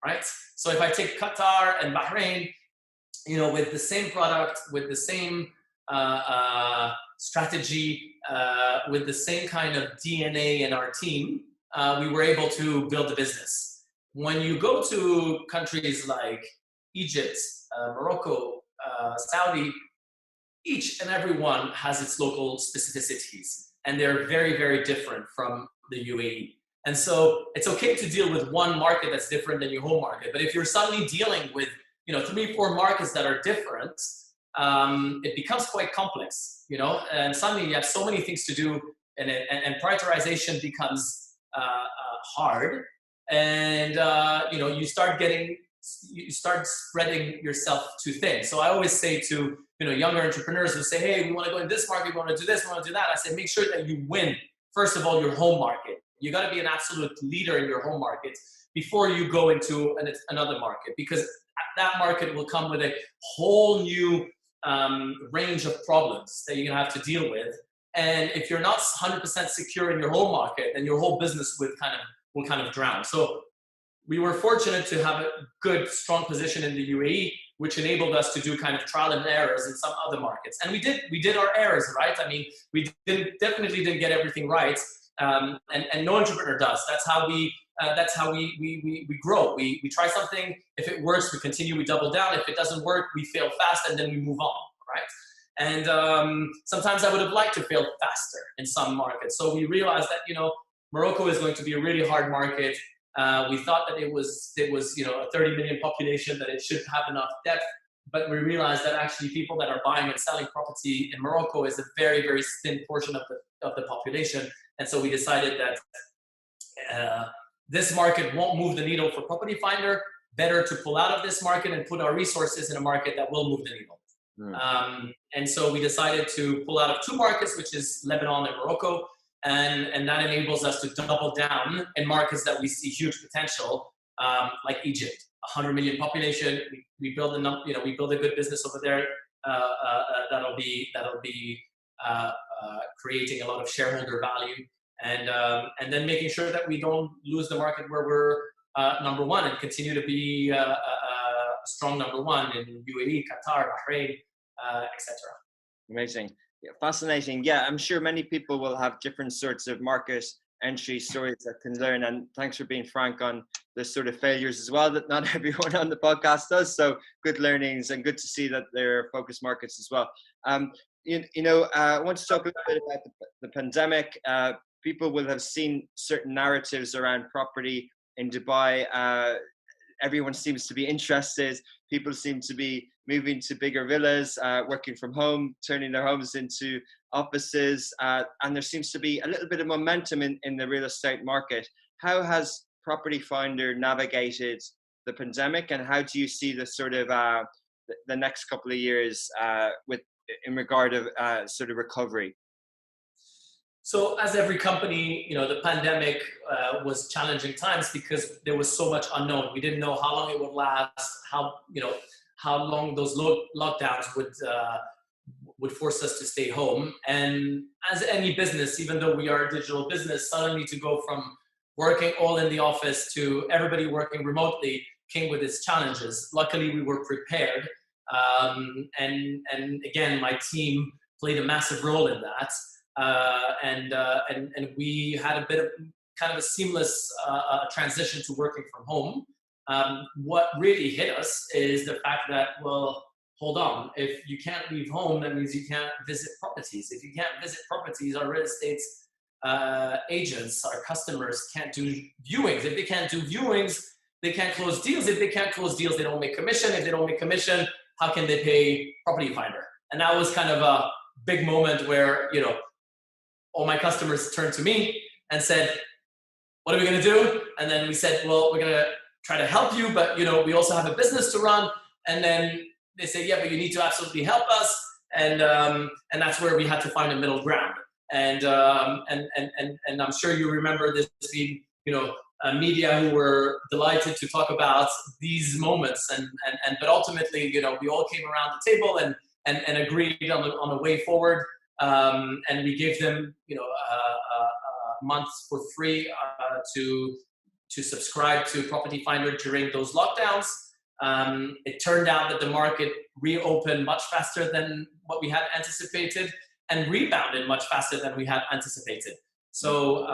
right? So if I take Qatar and Bahrain, with the same product, with the same strategy, with the same kind of DNA in our team, we were able to build a business. When you go to countries like Egypt, Morocco, Saudi, each and every one has its local specificities, and they're very, very different from the UAE. And so it's okay to deal with one market that's different than your home market. But if you're suddenly dealing with, 3-4 markets that are different, it becomes quite complex, and suddenly you have so many things to do, and prioritization becomes hard. And, you start spreading yourself too thin. So I always say to, younger entrepreneurs who say, hey, we want to go in this market, we want to do this, we want to do that. I say, make sure that you win, first of all, your home market. You got to be an absolute leader in your home market before you go into another market, because that market will come with a whole new range of problems that you're going to have to deal with. And if you're not 100% secure in your home market, then your whole business will kind of drown. So we were fortunate to have a good, strong position in the UAE, which enabled us to do kind of trial and errors in some other markets. And we did our errors, right? I mean, we definitely didn't get everything right. And no entrepreneur does. That's how we grow. We try something. If it works, we continue, we double down. If it doesn't work, we fail fast and then we move on, right? And sometimes I would have liked to fail faster in some markets. So we realized that, Morocco is going to be a really hard market. We thought that it was a 30 million population, that it should have enough depth. But we realized that actually people that are buying and selling property in Morocco is a very, very thin portion of the population. And so we decided that this market won't move the needle for Property Finder. Better to pull out of this market and put our resources in a market that will move the needle. And so we decided to pull out of 2 markets, which is Lebanon and Morocco. And that enables us to double down in markets that we see huge potential, like Egypt, 100 million population. We build a good business over there. That'll be creating a lot of shareholder value, and then making sure that we don't lose the market where we're number one, and continue to be a strong number one in UAE, Qatar, Bahrain, etc. Amazing. Yeah, fascinating. Yeah, I'm sure many people will have different sorts of market entry stories that can learn. And thanks for being frank on the sort of failures as well, that not everyone on the podcast does. So good learnings, and good to see that there are focus markets as well. I want to talk a little bit about the pandemic. People will have seen certain narratives around property in Dubai. Everyone seems to be interested. People seem to be moving to bigger villas, working from home, turning their homes into offices, and there seems to be a little bit of momentum in the real estate market. How has Property Finder navigated the pandemic, and how do you see the sort of the next couple of years in regard of sort of recovery? So as every company, the pandemic was challenging times because there was so much unknown. We didn't know how long it would last, how long those lockdowns would force us to stay home. And as any business, even though we are a digital business, suddenly to go from working all in the office to everybody working remotely came with its challenges. Luckily, we were prepared. And again, my team played a massive role in that. And we had a bit of kind of a seamless transition to working from home. What really hit us is the fact that, well, hold on, if you can't leave home, that means you can't visit properties. If you can't visit properties, our real estate agents, our customers can't do viewings. If they can't do viewings, they can't close deals. If they can't close deals, they don't make commission. If they don't make commission, how can they pay Property Finder? And that was kind of a big moment where, all my customers turned to me and said, what are we going to do? And then we said, well, we're going to try to help you, but we also have a business to run. And then they say, yeah, but you need to absolutely help us. And that's where we had to find a middle ground. And I'm sure you remember this being, media who were delighted to talk about these moments. But ultimately, we all came around the table and agreed on a way forward. And we gave them, months for free to subscribe to Property Finder during those lockdowns. It turned out that the market reopened much faster than what we had anticipated and rebounded much faster than we had anticipated. So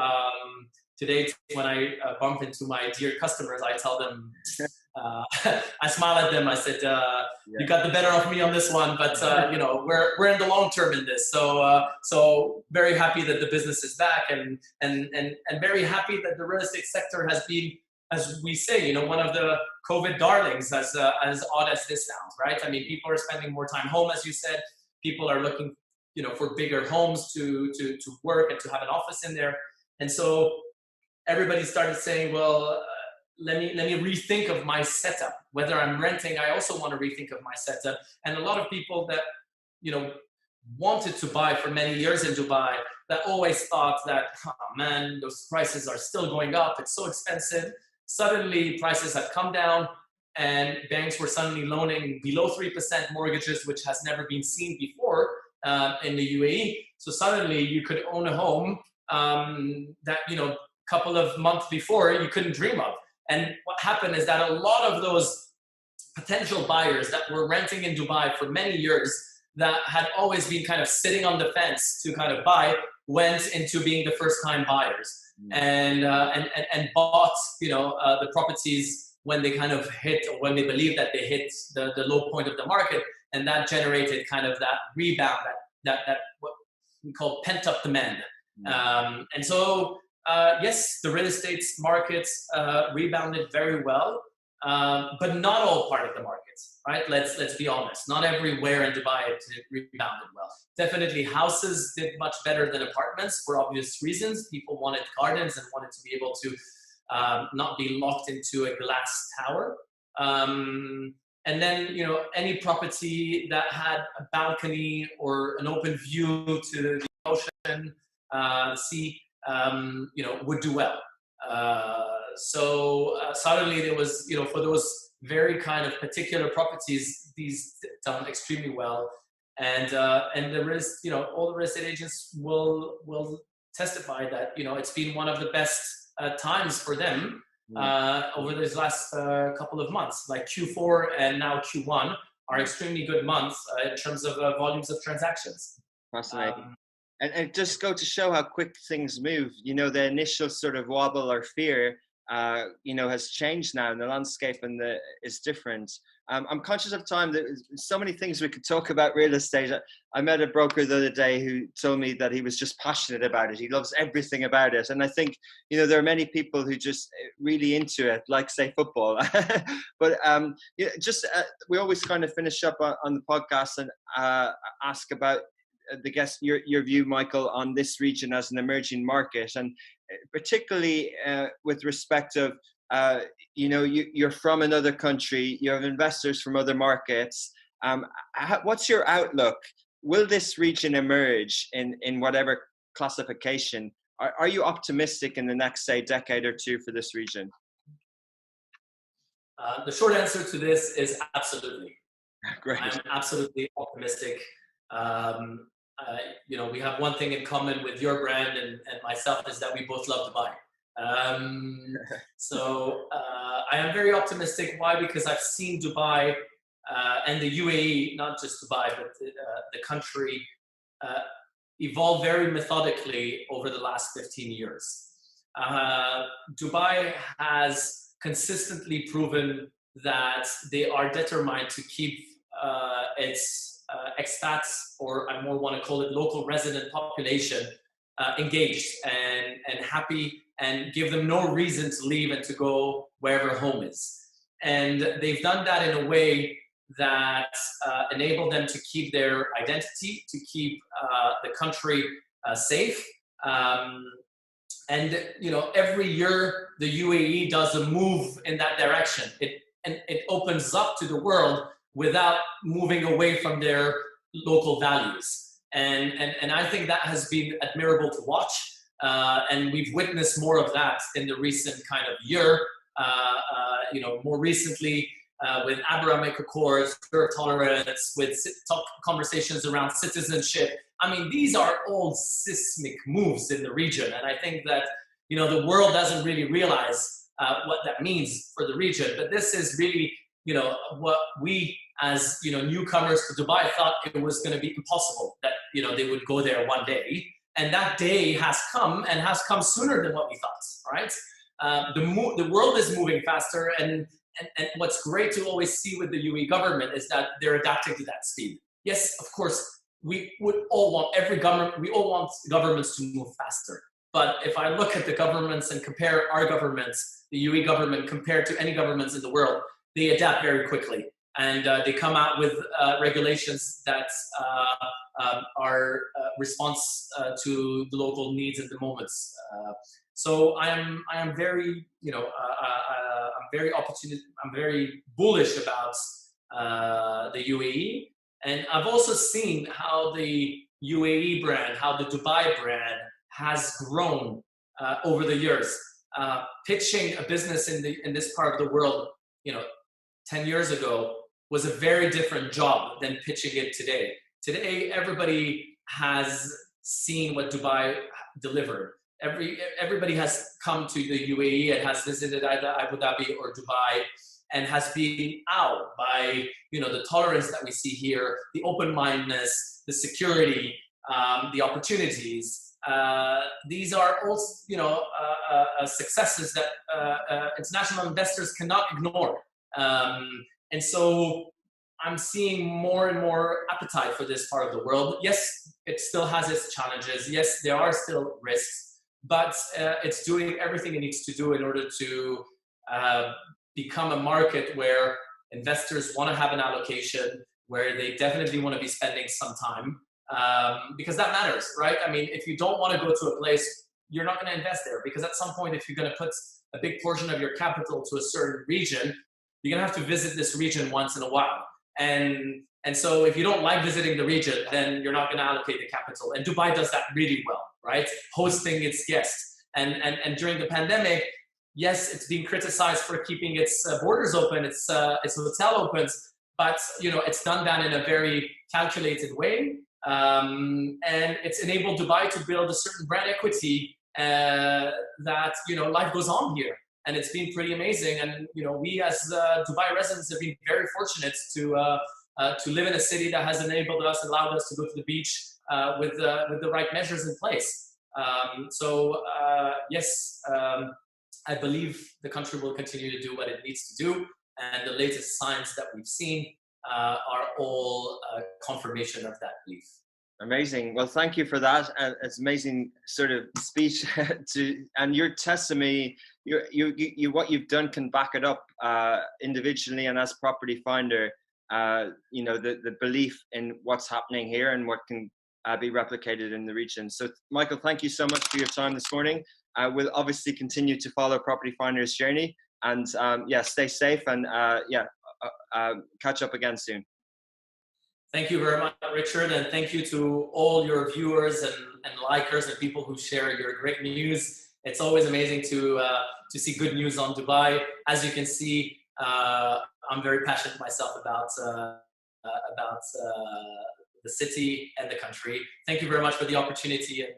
today, when I bump into my dear customers, I tell them, I smile at them. I said, "You got the better of me on this one, but we're in the long term in this. So very happy that the business is back, and very happy that the real estate sector has been, as we say, one of the COVID darlings. As odd as this sounds, right? I mean, people are spending more time home, as you said. People are looking, for bigger homes to work and to have an office in there, and so everybody started saying, well. Let me rethink of my setup. Whether I'm renting, I also want to rethink of my setup. And a lot of people that, wanted to buy for many years in Dubai, that always thought that, oh man, those prices are still going up. It's so expensive. Suddenly prices have come down and banks were suddenly loaning below 3% mortgages, which has never been seen before in the UAE. So suddenly you could own a home that, couple of months before you couldn't dream of. And what happened is that a lot of those potential buyers that were renting in Dubai for many years, that had always been kind of sitting on the fence to kind of buy, went into being the first-time buyers and bought, the properties when they kind of hit, or when they believed that they hit the low point of the market, and that generated kind of that rebound, that what we call pent-up demand, and so. Yes, the real estate markets rebounded very well, but not all part of the markets, right? Let's be honest. Not everywhere in Dubai it rebounded well. Definitely houses did much better than apartments for obvious reasons. People wanted gardens and wanted to be able to not be locked into a glass tower. And then, any property that had a balcony or an open view to the ocean, sea, would do well. So suddenly there was, for those very kind of particular properties, these done extremely well. And the risk, all the real estate agents will testify that, it's been one of the best times for them over these last couple of months. Like Q4 and now Q1 are extremely good months in terms of volumes of transactions. Fascinating. And just go to show how quick things move. The initial sort of wobble or fear has changed now, and the landscape is different. I'm conscious of time. There's so many things we could talk about real estate. I met a broker the other day who told me that he was just passionate about it. He loves everything about it. And I think, there are many people who just really into it, like say football. But we always kind of finish up on the podcast and ask about the guest, your view, Michael, on this region as an emerging market, and particularly with respect of, you're from another country, you have investors from other markets. What's your outlook? Will this region emerge in whatever classification? Are you optimistic in the next, say, decade or two for this region? The short answer to this is absolutely. Great. I'm absolutely optimistic. We have one thing in common with your brand and myself, is that we both love Dubai. So I am very optimistic. Why? Because I've seen Dubai and the UAE, not just Dubai, but the country evolve very methodically over the last 15 years. Dubai has consistently proven that they are determined to keep its expats, or I more want to call it local resident population, engaged and happy, and give them no reason to leave and to go wherever home is. And they've done that in a way that enabled them to keep their identity, to keep the country safe. And every year the UAE does a move in that direction. It opens up to the world without moving away from their local values. And I think that has been admirable to watch. And we've witnessed more of that in the recent kind of year. More recently with Abrahamic Accords, zero tolerance, with conversations around citizenship. I mean, these are all seismic moves in the region. And I think that, the world doesn't really realize what that means for the region. But this is really, what we as, newcomers to Dubai thought it was going to be impossible that, they would go there one day. And that day has come, and has come sooner than what we thought, right? The world is moving faster, and what's great to always see with the UAE government is that they're adapting to that speed. Yes, of course, we all want governments to move faster. But if I look at the governments and compare our governments, the UAE government compared to any governments in the world, they adapt very quickly. And they come out with regulations that are response to the local needs at the moment. So I am very, I'm very bullish about the UAE. And I've also seen how the UAE brand, how the Dubai brand has grown over the years. Pitching a business in this part of the world, 10 years ago was a very different job than pitching it today. Today, everybody has seen what Dubai delivered. Everybody has come to the UAE and has visited either Abu Dhabi or Dubai, and has been awed by the tolerance that we see here, the open-mindedness, the security, the opportunities. These are all successes that international investors cannot ignore. And so I'm seeing more and more appetite for this part of the world. Yes, it still has its challenges. Yes, there are still risks, but it's doing everything it needs to do in order to become a market where investors want to have an allocation, where they definitely want to be spending some time, because that matters, right? I mean, if you don't want to go to a place, you're not going to invest there, because at some point, if you're going to put a big portion of your capital to a certain region, you're going to have to visit this region once in a while. And so if you don't like visiting the region, then you're not going to allocate the capital. And Dubai does that really well, right? Hosting its guests. And during the pandemic, yes, it's being criticized for keeping its borders open, its hotel opens, but it's done that in a very calculated way. And it's enabled Dubai to build a certain brand equity that, life goes on here. And it's been pretty amazing. And, we as Dubai residents have been very fortunate to live in a city that has enabled us, allowed us to go to the beach with the right measures in place. Yes, I believe the country will continue to do what it needs to do, and the latest signs that we've seen are all confirmation of that belief. Amazing. Well, thank you for that. It's amazing sort of speech and your testimony. You what you've done can back it up individually and as property finder. The belief in what's happening here and what can be replicated in the region. So, Michael, thank you so much for your time this morning. We'll obviously continue to follow Property Finder's journey, and stay safe, and catch up again soon. Thank you very much, Richard, and thank you to all your viewers and likers and people who share your great news. It's always amazing to see good news on Dubai. As you can see, I'm very passionate myself about the city and the country. Thank you very much for the opportunity, and